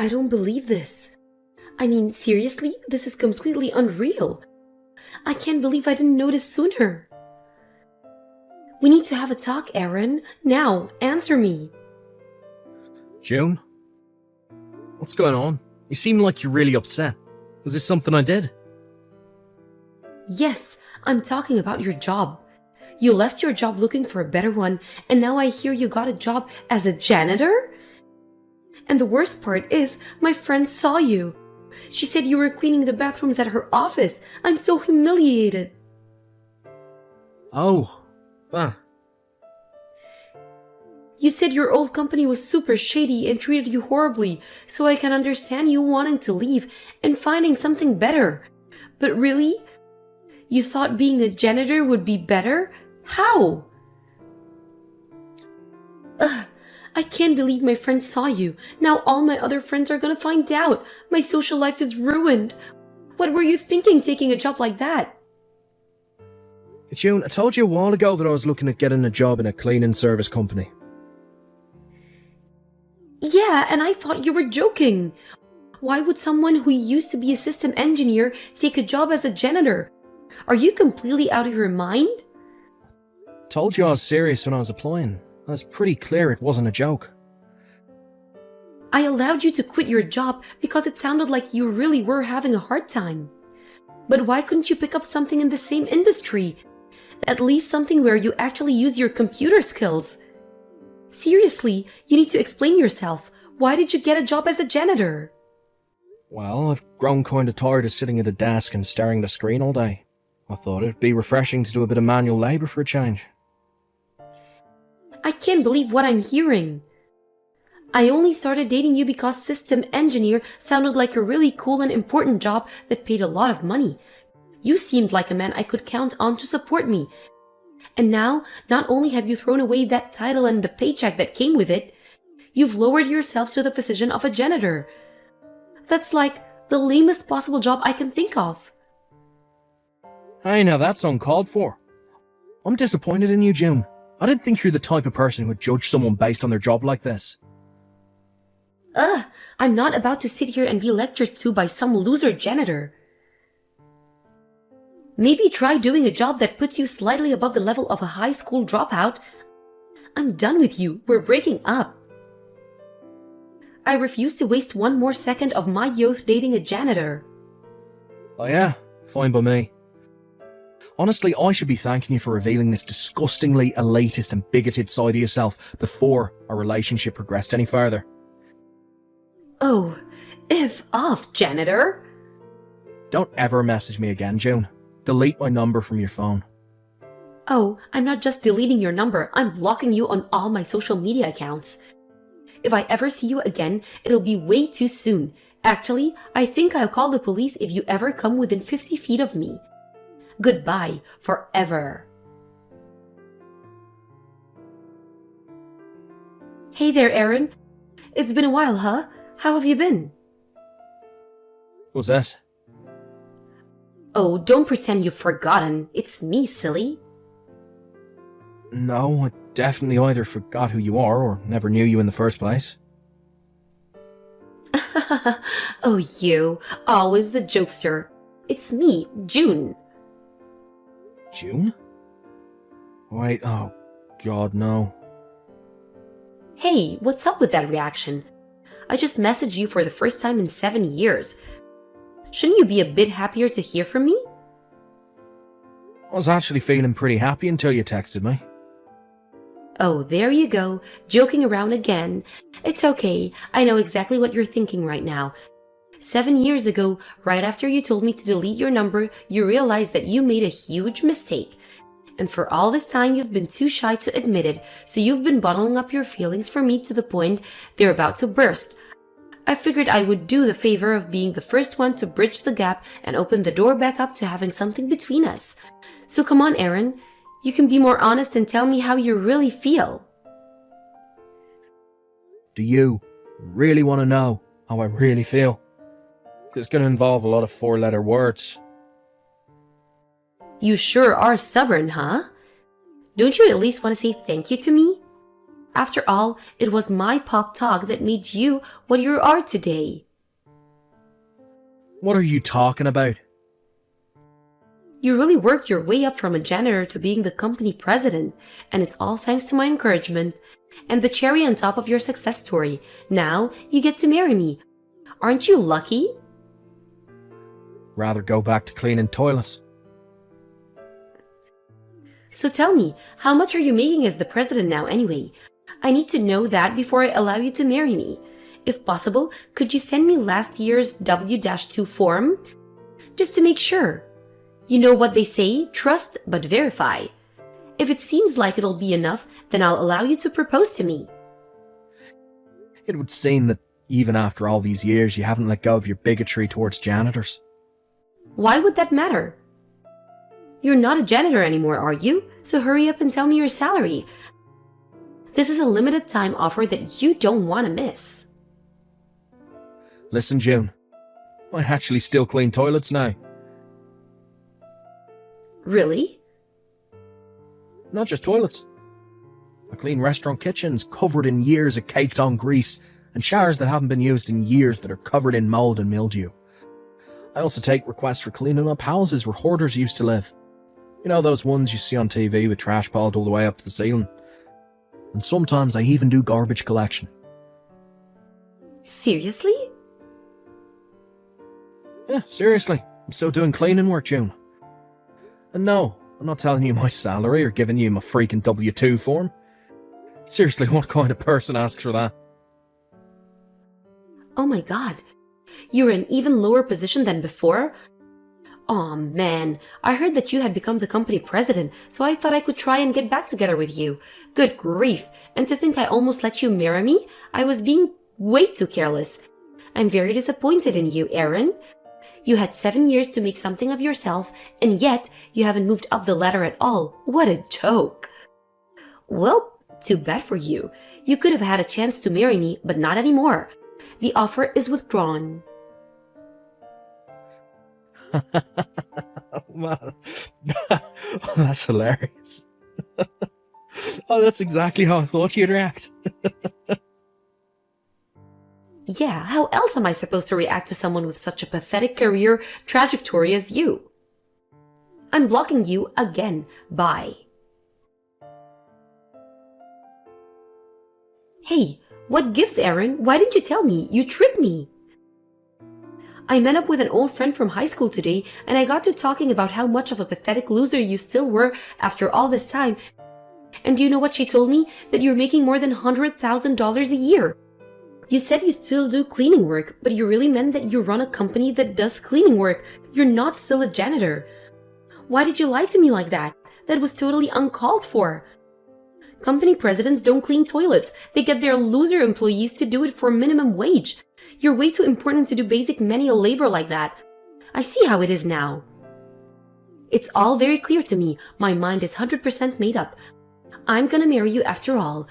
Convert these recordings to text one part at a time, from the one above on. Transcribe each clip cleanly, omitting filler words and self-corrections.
I don't believe this. I mean, seriously, this is completely unreal. I can't believe I didn't notice sooner. We need to have a talk, Aaron. Now, answer me. June? What's going on? You seem like you're really upset. Was this something I did? Yes, I'm talking about your job. You left your job looking for a better one, and now I hear you got a job as a janitor? And the worst part is, my friend saw you. She said you were cleaning the bathrooms at her office. I'm so humiliated. Oh, well. You said your old company was super shady and treated you horribly, so I can understand you wanting to leave and finding something better. But really? You thought being a janitor would be better? How? Ugh, I can't believe my friend saw you. Now all my other friends are gonna find out. My social life is ruined. What were you thinking taking a job like that? June, I told you a while ago that I was looking at getting a job in a cleaning service company. Yeah, and I thought you were joking. Why would someone who used to be a system engineer take a job as a janitor? Are you completely out of your mind? Told you I was serious when I was applying. I was pretty clear it wasn't a joke. I allowed you to quit your job because it sounded like you really were having a hard time. But why couldn't you pick up something in the same industry? At least something where you actually use your computer skills. Seriously, you need to explain yourself. Why did you get a job as a janitor? Well, I've grown kinda tired of sitting at a desk and staring at a screen all day. I thought it'd be refreshing to do a bit of manual labour for a change. I can't believe what I'm hearing. I only started dating you because system engineer sounded like a really cool and important job that paid a lot of money. You seemed like a man I could count on to support me. And now, not only have you thrown away that title and the paycheck that came with it, you've lowered yourself to the position of a janitor. That's like the lamest possible job I can think of. Hey, now that's uncalled for. I'm disappointed in you, June. I didn't think you're the type of person who would judge someone based on their job like this. I'm not about to sit here and be lectured to by some loser janitor. Maybe try doing a job that puts you slightly above the level of a high school dropout. I'm done with you. We're breaking up. I refuse to waste one more second of my youth dating a janitor. Oh yeah? Fine by me. Honestly, I should be thanking you for revealing this disgustingly elitist and bigoted side of yourself before our relationship progressed any further. Oh, F off, janitor. Don't ever message me again, June. Delete my number from your phone. Oh, I'm not just deleting your number, I'm blocking you on all my social media accounts. If I ever see you again, it'll be way too soon. Actually, I think I'll call the police if you ever come within 50 feet of me. Goodbye, forever. Hey there, Aaron. It's been a while, huh? How have you been? What's that? Oh, don't pretend you've forgotten. It's me, silly. No, I definitely either forgot who you are or never knew you in the first place. Oh, you. Always the jokester. It's me, June. June? Wait, oh god, no. Hey, what's up with that reaction? I just messaged you for the first time in 7 years. Shouldn't you be a bit happier to hear from me? I was actually feeling pretty happy until you texted me. Oh, there you go, joking around again. It's okay, I know exactly what you're thinking right now. 7 years ago, right after you told me to delete your number, you realized that you made a huge mistake. And for all this time, you've been too shy to admit it, so you've been bottling up your feelings for me to the point they're about to burst. I figured I would do the favor of being the first one to bridge the gap and open the door back up to having something between us. So come on, Aaron. You can be more honest and tell me how you really feel. Do you really want to know how I really feel? It's going to involve a lot of 4-letter words. You sure are stubborn, huh? Don't you at least want to say thank you to me? After all, it was my pop talk that made you what you are today. What are you talking about? You really worked your way up from a janitor to being the company president, and it's all thanks to my encouragement and the cherry on top of your success story. Now you get to marry me. Aren't you lucky? Rather go back to cleaning toilets. So tell me, how much are you making as the president now anyway? I need to know that before I allow you to marry me. If possible, could you send me last year's W-2 form? Just to make sure. You know what they say, trust but verify. If it seems like it'll be enough, then I'll allow you to propose to me. It would seem that even after all these years, you haven't let go of your bigotry towards janitors. Why would that matter? You're not a janitor anymore, are you? So hurry up and tell me your salary. This is a limited time offer that you don't want to miss. Listen, June. I actually still clean toilets now. Really? Not just toilets. I clean restaurant kitchens covered in years of caked-on grease and showers that haven't been used in years that are covered in mould and mildew. I also take requests for cleaning up houses where hoarders used to live. You know those ones you see on TV with trash piled all the way up to the ceiling? And sometimes I even do garbage collection. Seriously? Yeah, seriously. I'm still doing cleaning work, June. And no, I'm not telling you my salary or giving you my freaking W-2 form. Seriously, what kind of person asks for that? Oh my god. You're in even lower position than before? Aw man, I heard that you had become the company president, so I thought I could try and get back together with you. Good grief, and to think I almost let you marry me? I was being way too careless. I'm very disappointed in you, Aaron. You had 7 years to make something of yourself, and yet you haven't moved up the ladder at all. What a joke. Well, too bad for you. You could have had a chance to marry me, but not anymore. The offer is withdrawn. Oh, man. Oh, that's hilarious. Oh, that's exactly how I thought you'd react. Yeah, how else am I supposed to react to someone with such a pathetic career trajectory as you? I'm blocking you again. Bye. Hey, what gives, Aaron? Why didn't you tell me? You tricked me. I met up with an old friend from high school today, and I got to talking about how much of a pathetic loser you still were after all this time. And do you know what she told me? That you're making more than $100,000 a year. You said you still do cleaning work, but you really meant that you run a company that does cleaning work. You're not still a janitor. Why did you lie to me like that? That was totally uncalled for. Company presidents don't clean toilets. They get their loser employees to do it for minimum wage. You're way too important to do basic manual labor like that. I see how it is now. It's all very clear to me. My mind is 100% made up. I'm gonna marry you after all.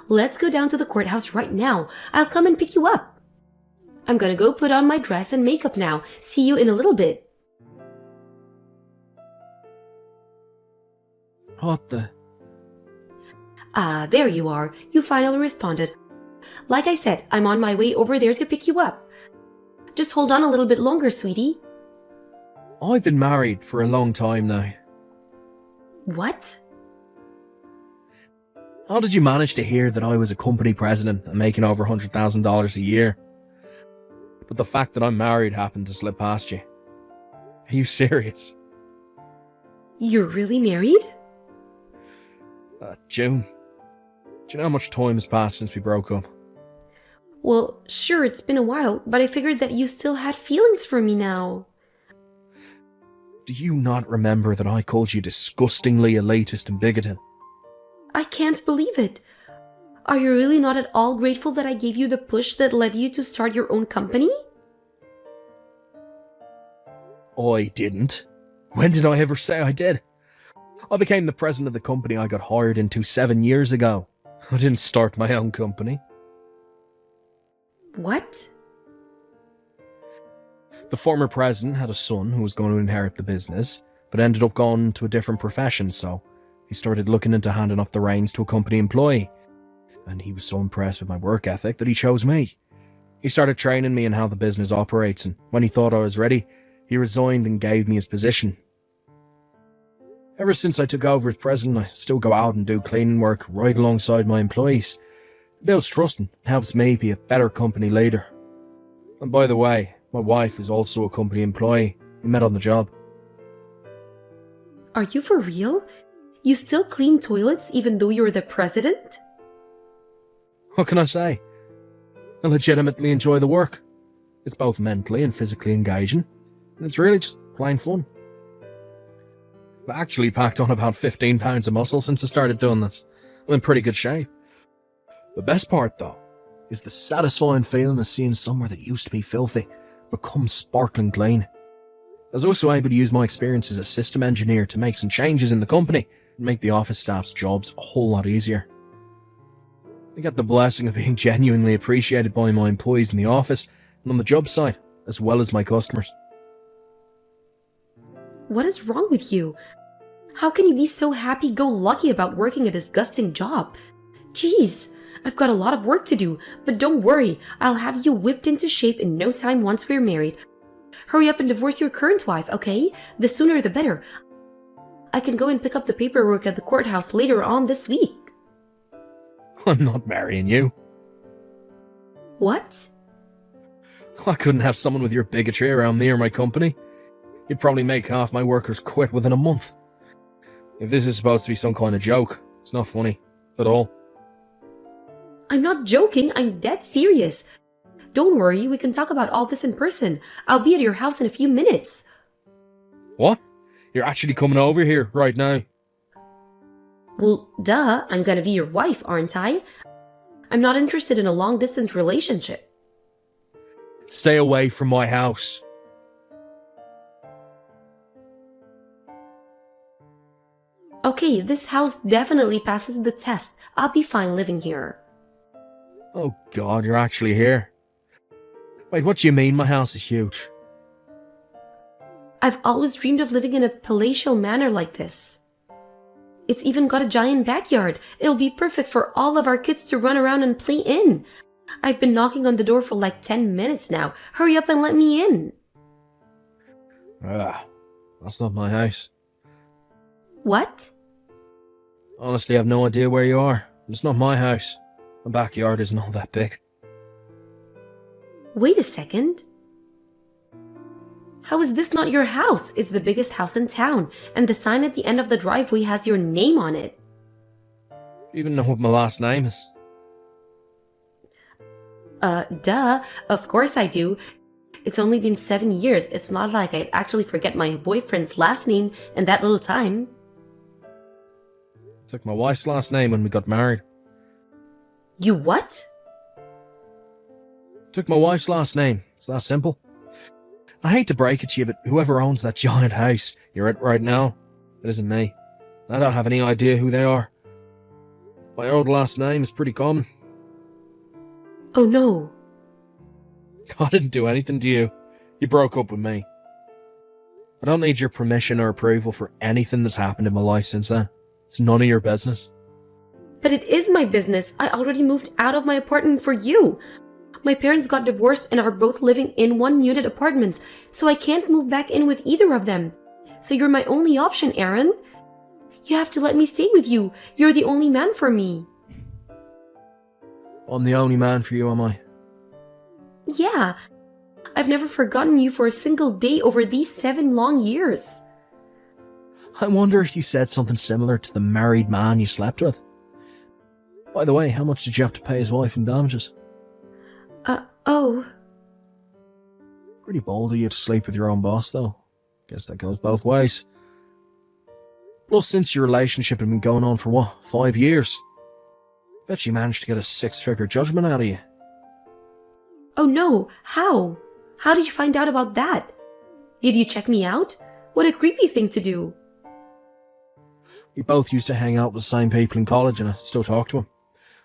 Let's go down to the courthouse right now. I'll come and pick you up. I'm gonna go put on my dress and makeup now. See you in a little bit. What the? Ah, there you are. You finally responded. Like I said, I'm on my way over there to pick you up. Just hold on a little bit longer, sweetie. I've been married for a long time now. What? How did you manage to hear that I was a company president and making over $100,000 a year? But the fact that I'm married happened to slip past you. Are you serious? You're really married? June, do you know how much time has passed since we broke up? Well, sure, it's been a while, but I figured that you still had feelings for me now. Do you not remember that I called you disgustingly elitist and bigoted? I can't believe it. Are you really not at all grateful that I gave you the push that led you to start your own company? I didn't. When did I ever say I did? I became the president of the company I got hired into 7 years ago. I didn't start my own company. What? The former president had a son who was going to inherit the business, but ended up going to a different profession, so he started looking into handing off the reins to a company employee. and he was so impressed with my work ethic that he chose me. He started training me in how the business operates, and when he thought I was ready, he resigned and gave me his position. Ever since I took over as president, I still go out and do cleaning work right alongside my employees. It builds trust and helps me be a better company leader. And by the way, my wife is also a company employee. We met on the job. Are you for real? You still clean toilets even though you're the president? What can I say? I legitimately enjoy the work. It's both mentally and physically engaging, and it's really just plain fun. I've actually packed on about 15 pounds of muscle since I started doing this. I'm in pretty good shape. The best part, though, is the satisfying feeling of seeing somewhere that used to be filthy become sparkling clean. I was also able to use my experience as a system engineer to make some changes in the company and make the office staff's jobs a whole lot easier. I get the blessing of being genuinely appreciated by my employees in the office and on the job site, as well as my customers. What is wrong with you? How can you be so happy-go-lucky about working a disgusting job? Jeez, I've got a lot of work to do, but don't worry, I'll have you whipped into shape in no time once we're married. Hurry up and divorce your current wife, okay? The sooner the better. I can go and pick up the paperwork at the courthouse later on this week. I'm not marrying you. What? I couldn't have someone with your bigotry around me or my company. You'd probably make half my workers quit within a month. If this is supposed to be some kind of joke, it's not funny at all. I'm not joking, I'm dead serious. Don't worry, we can talk about all this in person. I'll be at your house in a few minutes. What? You're actually coming over here right now? Well, duh, I'm gonna be your wife, aren't I? I'm not interested in a long-distance relationship. Stay away from my house. Okay, this house definitely passes the test. I'll be fine living here. Oh God, you're actually here. Wait, what do you mean my house is huge? I've always dreamed of living in a palatial manor like this. It's even got a giant backyard. It'll be perfect for all of our kids to run around and play in. I've been knocking on the door for like 10 minutes now. Hurry up and let me in. That's not my house. What? Honestly, I have no idea where you are. It's not my house. My backyard isn't all that big. Wait a second. How is this not your house? It's the biggest house in town, and the sign at the end of the driveway has your name on it. Do you even know what my last name is? Duh. Of course I do. It's only been 7 years. It's not like I'd actually forget my boyfriend's last name in that little time. I took my wife's last name when we got married. You what? Took my wife's last name. It's that simple. I hate to break it to you, but whoever owns that giant house you're at right now, it isn't me. I don't have any idea who they are. My old last name is pretty common. Oh no. I didn't do anything to you. You broke up with me. I don't need your permission or approval for anything that's happened in my life since then. It's none of your business. But it is my business. I already moved out of my apartment for you. My parents got divorced and are both living in one-unit apartments, so I can't move back in with either of them. So you're my only option, Aaron. You have to let me stay with you. You're the only man for me. I'm the only man for you, am I? Yeah. I've never forgotten you for a single day over these 7 long years. I wonder if you said something similar to the married man you slept with. By the way, how much did you have to pay his wife in damages? Oh. Pretty bold of you to sleep with your own boss, though. Guess that goes both ways. Plus, since your relationship had been going on for what, 5 years? Bet you managed to get a 6-figure judgment out of you. Oh no, how? How did you find out about that? Did you check me out? What a creepy thing to do. We both used to hang out with the same people in college and I still talk to them.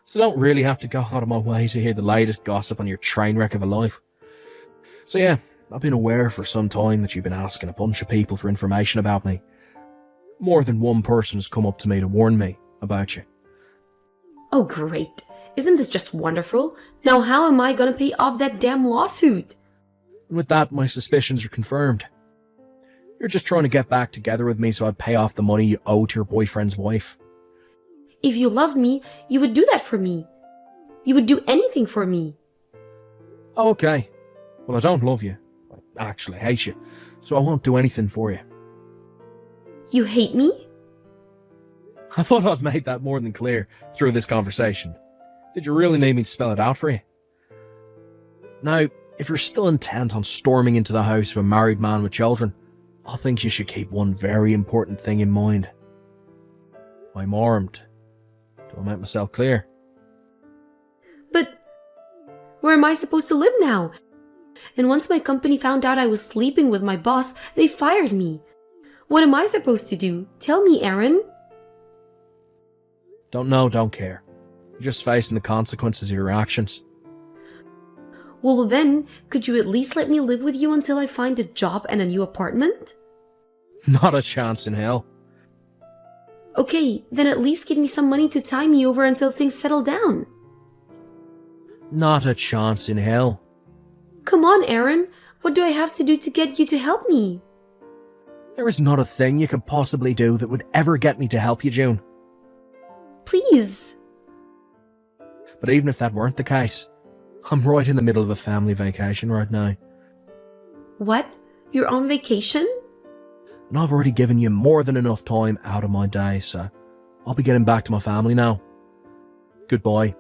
So I don't really have to go out of my way to hear the latest gossip on your train wreck of a life. So yeah, I've been aware for some time that you've been asking a bunch of people for information about me. More than one person has come up to me to warn me about you. Oh great. Isn't this just wonderful? Now how am I gonna pay off that damn lawsuit? And with that, my suspicions are confirmed. You're just trying to get back together with me so I'd pay off the money you owe to your boyfriend's wife. If you loved me, you would do that for me. You would do anything for me. Okay. Well, I don't love you. I actually hate you. So I won't do anything for you. You hate me? I thought I'd made that more than clear through this conversation. Did you really need me to spell it out for you? Now, if you're still intent on storming into the house of a married man with children, I think you should keep one very important thing in mind. I'm armed. Do I make myself clear? But where am I supposed to live now? And once my company found out I was sleeping with my boss, they fired me. What am I supposed to do? Tell me, Aaron. Don't know, don't care. You're just facing the consequences of your actions. Well then, could you at least let me live with you until I find a job and a new apartment? Not a chance in hell. Okay, then at least give me some money to tie me over until things settle down. Not a chance in hell. Come on, Aaron. What do I have to do to get you to help me? There is not a thing you could possibly do that would ever get me to help you, June. Please. But even if that weren't the case, I'm right in the middle of a family vacation right now. What? You're on vacation? And I've already given you more than enough time out of my day, so I'll be getting back to my family now. Goodbye.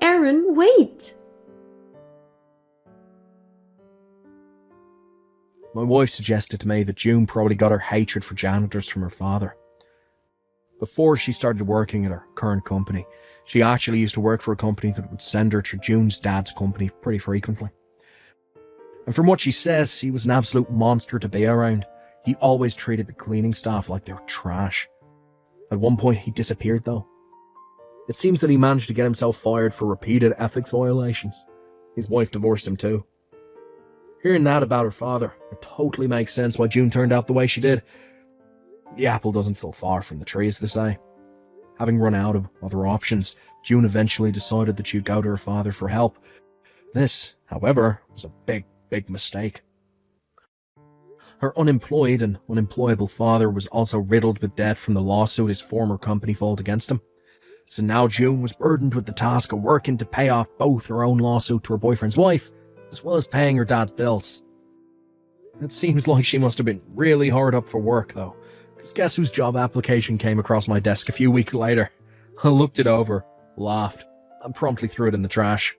Aaron, wait! My wife suggested to me that June probably got her hatred for janitors from her father. Before she started working at her current company, she actually used to work for a company that would send her to June's dad's company pretty frequently. And from what she says, he was an absolute monster to be around. He always treated the cleaning staff like they were trash. At one point, he disappeared though. It seems that he managed to get himself fired for repeated ethics violations. His wife divorced him too. Hearing that about her father, it totally makes sense why June turned out the way she did. The apple doesn't fall far from the tree, as they say. Having run out of other options, June eventually decided that she'd go to her father for help. This, however, was a big mistake. Her unemployed and unemployable father was also riddled with debt from the lawsuit his former company filed against him. So now June was burdened with the task of working to pay off both her own lawsuit to her boyfriend's wife, as well as paying her dad's bills. It seems like she must have been really hard up for work though, because guess whose job application came across my desk a few weeks later? I looked it over, laughed, and promptly threw it in the trash.